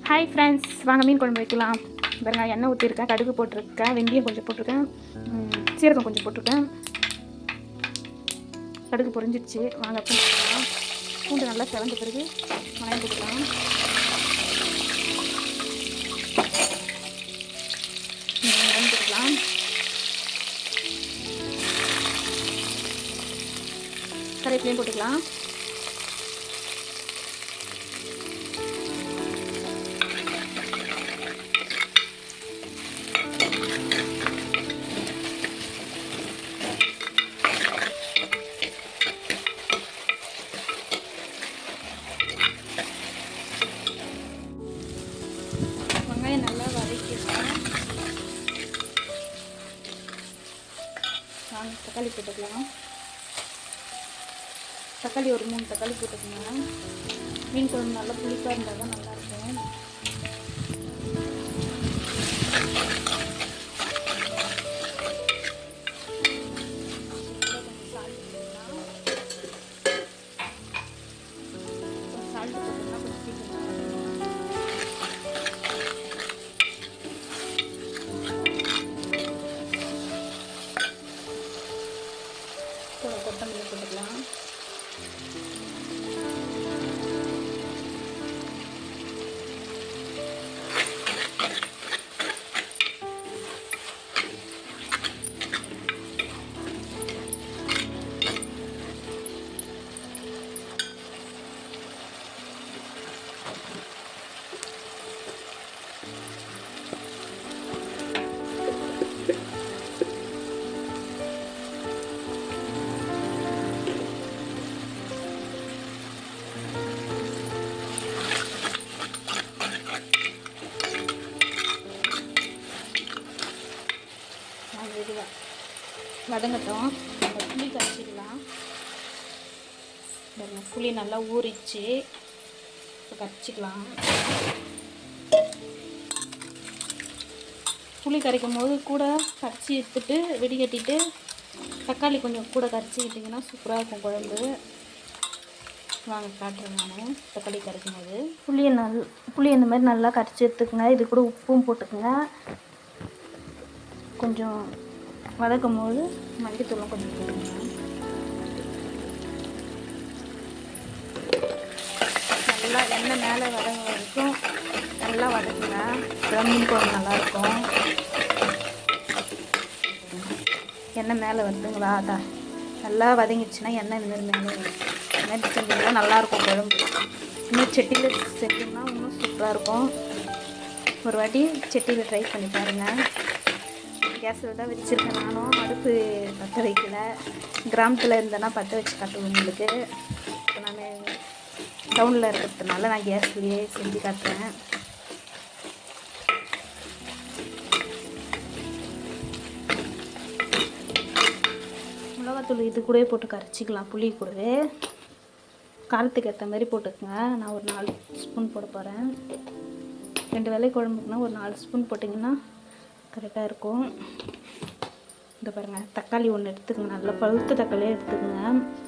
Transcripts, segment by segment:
Hi friends, வாங்க மீன் குழம்பு வைக்கலாம். பாருங்க, எண்ணெய் ஊற்றிருக்கேன், கடுகு போட்டிருக்கேன், வெந்தயம் கொஞ்சம் போட்டிருக்கேன், சீரகம் கொஞ்சம் போட்டிருக்கேன். கடுகு பொரிஞ்சிடுச்சு. வாங்க போட்டுக்கலாம். பூண்டு நல்லா செவந்த பிறகு வெங்காயம் போட்டுக்கலாம். வெங்காயம் போட்டுக்கலாம். கருவேப்பிலையும் போட்டுக்கலாம். வெங்காயம் நல்லா வதக்கிடலாம். தக்காளி போட்டுக்கலாம். தக்காளி ஒரு 3 தக்காளி போட்டுக்கோங்க. மீன் குழம்பு நல்லா புளிப்பாக இருந்தால் தான் நல்லாயிருக்கும். சால்ட் போட்டுக்கலாம். கொஞ்சம் சீக்கிரம் கொத்தமல்லி போட்டுக்கலாம். வதங்கட்டும். புளி கரைச்சிக்கலாம். புளி நல்லா ஊறிச்சு. இப்போ கரைச்சிக்கலாம். புளி கரைக்கும் போது கூட கரைச்சி எடுத்துட்டு வெடிகட்டிட்டு தக்காளி கொஞ்சம் கூட கரைச்சிக்கிட்டிங்கன்னா சூப்பராக இருக்கும் குழம்பு. வாங்க காட்டுறேன் நான். தக்காளி கரைக்கும் போது புளி இந்த மாதிரி நல்லா கரைச்சி எடுத்துக்கோங்க. இது கூட உப்பும் போட்டுக்கோங்க. கொஞ்சம் வதக்கும் போது மல்லித்தூளும் கொஞ்சம் போட்டுக்கோங்க. நல்லா எண்ணெய் மேலே வதங்க வரைக்கும் நல்லா வதக்குங்க. அப்புறம் மீன் குழம்பு நல்லாயிருக்கும். எண்ணெய் மேலே வருதுங்களா? அதான் நல்லா வதங்கிடுச்சுன்னா எண்ணெய் இந்த மாதிரி மேலே வரும். இந்த மாதிரி செஞ்சிங்கன்னா நல்லாயிருக்கும் குழம்பு. இன்னும் சட்டியில் செஞ்சோம்னா இன்னும் சூப்பராக இருக்கும். ஒரு வாட்டி சட்டியில் ட்ரை பண்ணி பாருங்கள். கேஸில் தான் வச்சுருக்கேன். நானும் அடுப்பு பற்ற வைக்கல. கிராமத்தில் இருந்தேன்னா பற்ற வச்சு காட்டுவேன் உங்களுக்கு. இப்போ நான் டவுனில் இருக்கிறதுனால நான் கேஸ்லேயே செஞ்சு காட்டுறேன். மிளகாத்தூள் இது கூட போட்டு கரைச்சிக்கலாம். புளி கூடவே காரத்துக்கு ஏற்ற மாதிரி போட்டுக்கோங்க. நான் ஒரு 4 ஸ்பூன் போட போகிறேன். 2 வேளை குழம்புக்குன்னா ஒரு 4 ஸ்பூன் போட்டிங்கன்னா கரெக்டாக இருக்கும். இந்த பாருங்கள், தக்காளி ஒன்று எடுத்துக்கோங்க. நல்லா பழுத்த தக்காளியே எடுத்துக்கோங்க.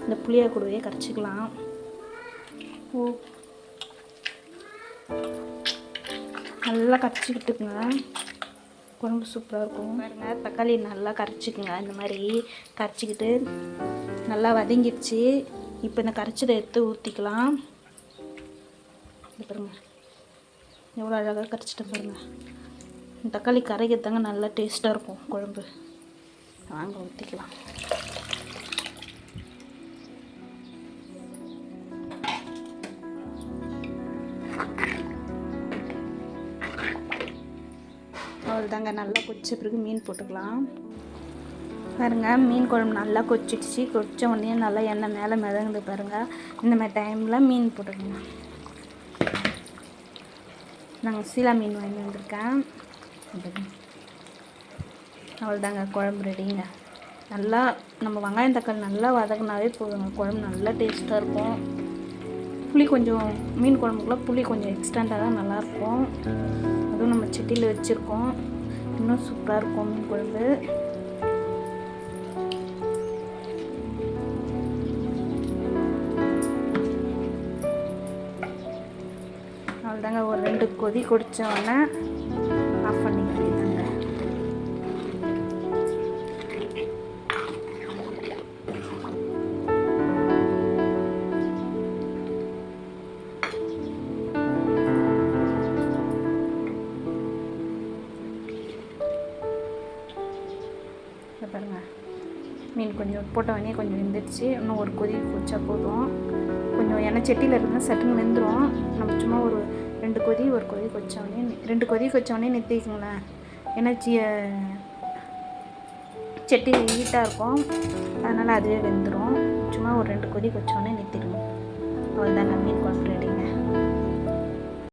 இந்த புளியை கூடவே கரைச்சிக்கலாம். நல்லா கரைச்சிக்கிட்டுக்குங்க. குழம்பு சூப்பராக இருக்கும். பாருங்கள், தக்காளி நல்லா கரைச்சிக்குங்க. இந்த மாதிரி கரைச்சிக்கிட்டு நல்லா வதங்கிடுச்சு. இப்போ இந்த கரைச்சதை எடுத்து ஊற்றிக்கலாம். இது பாருங்கள் எவ்வளோ அழகாக கரைச்சிட்டு பாருங்கள். தக்காளி கரைக்கிறதாங்க நல்லா டேஸ்ட்டாக இருக்கும் குழம்பு. வாங்க ஊற்றிக்கலாம். அவ்வளோதாங்க. நல்லா கொதிச்ச பிறகு மீன் போட்டுக்கலாம். பாருங்கள், மீன் குழம்பு நல்லா கொச்சிடுச்சு. கொதிச்ச உடனே நல்லா எண்ணெய் மேலே மிதங்குது பாருங்கள். இந்த மாதிரி டைமில் மீன் போட்டுக்கோங்க. நாங்கள் சீலா மீன் வாங்கி வந்திருக்கேன். அவ்வளோதாங்க, குழம்பு ரெடிங்க. நல்லா நம்ம வெங்காயம் தக்காளி நல்லா வதங்கினாவே போதுங்க. குழம்பு நல்லா டேஸ்ட்டாக இருக்கும். புளி கொஞ்சம் மீன் குழம்புக்குள்ள புளி கொஞ்சம் எக்ஸ்டெண்டாக தான் நல்லாயிருக்கும். அதுவும் நம்ம சட்டியில் வச்சுருக்கோம். இன்னும் சூப்பராக இருக்கும் மீன் குழம்பு. அவ்வளோதாங்க. ஒரு 2 கொதி கொதிச்சோடனே ஆஃப் பண்ணிக்க வேண்டியதாங்க. பாருங்க, மீன் கொஞ்சம் போட்ட உடனே கொஞ்சம் வெந்துடுச்சு. இன்னும் ஒரு கொதி கொதிச்சா போதும். கொஞ்சம் எண்ணெய் சட்டியில் இருக்குதுன்னா சட்டுன்னு வெந்துடும். நம்ம சும்மா ஒரு 2 கொதி ஒரு கொதி கொதிச்சோடனே 2 கொதி கொதிச்சோடனே நிறுத்திக்கங்களேன். ஏன்னா சட்டி ஹீட்டாக இருக்கும், அதனால் அதுவே வெந்துடும். சும்மா ஒரு 2 கொதி கொதிச்சோடனே நிறுத்திடுவோம். அவ்வளோதாங்க, மீன் குழம்பு ரெடி.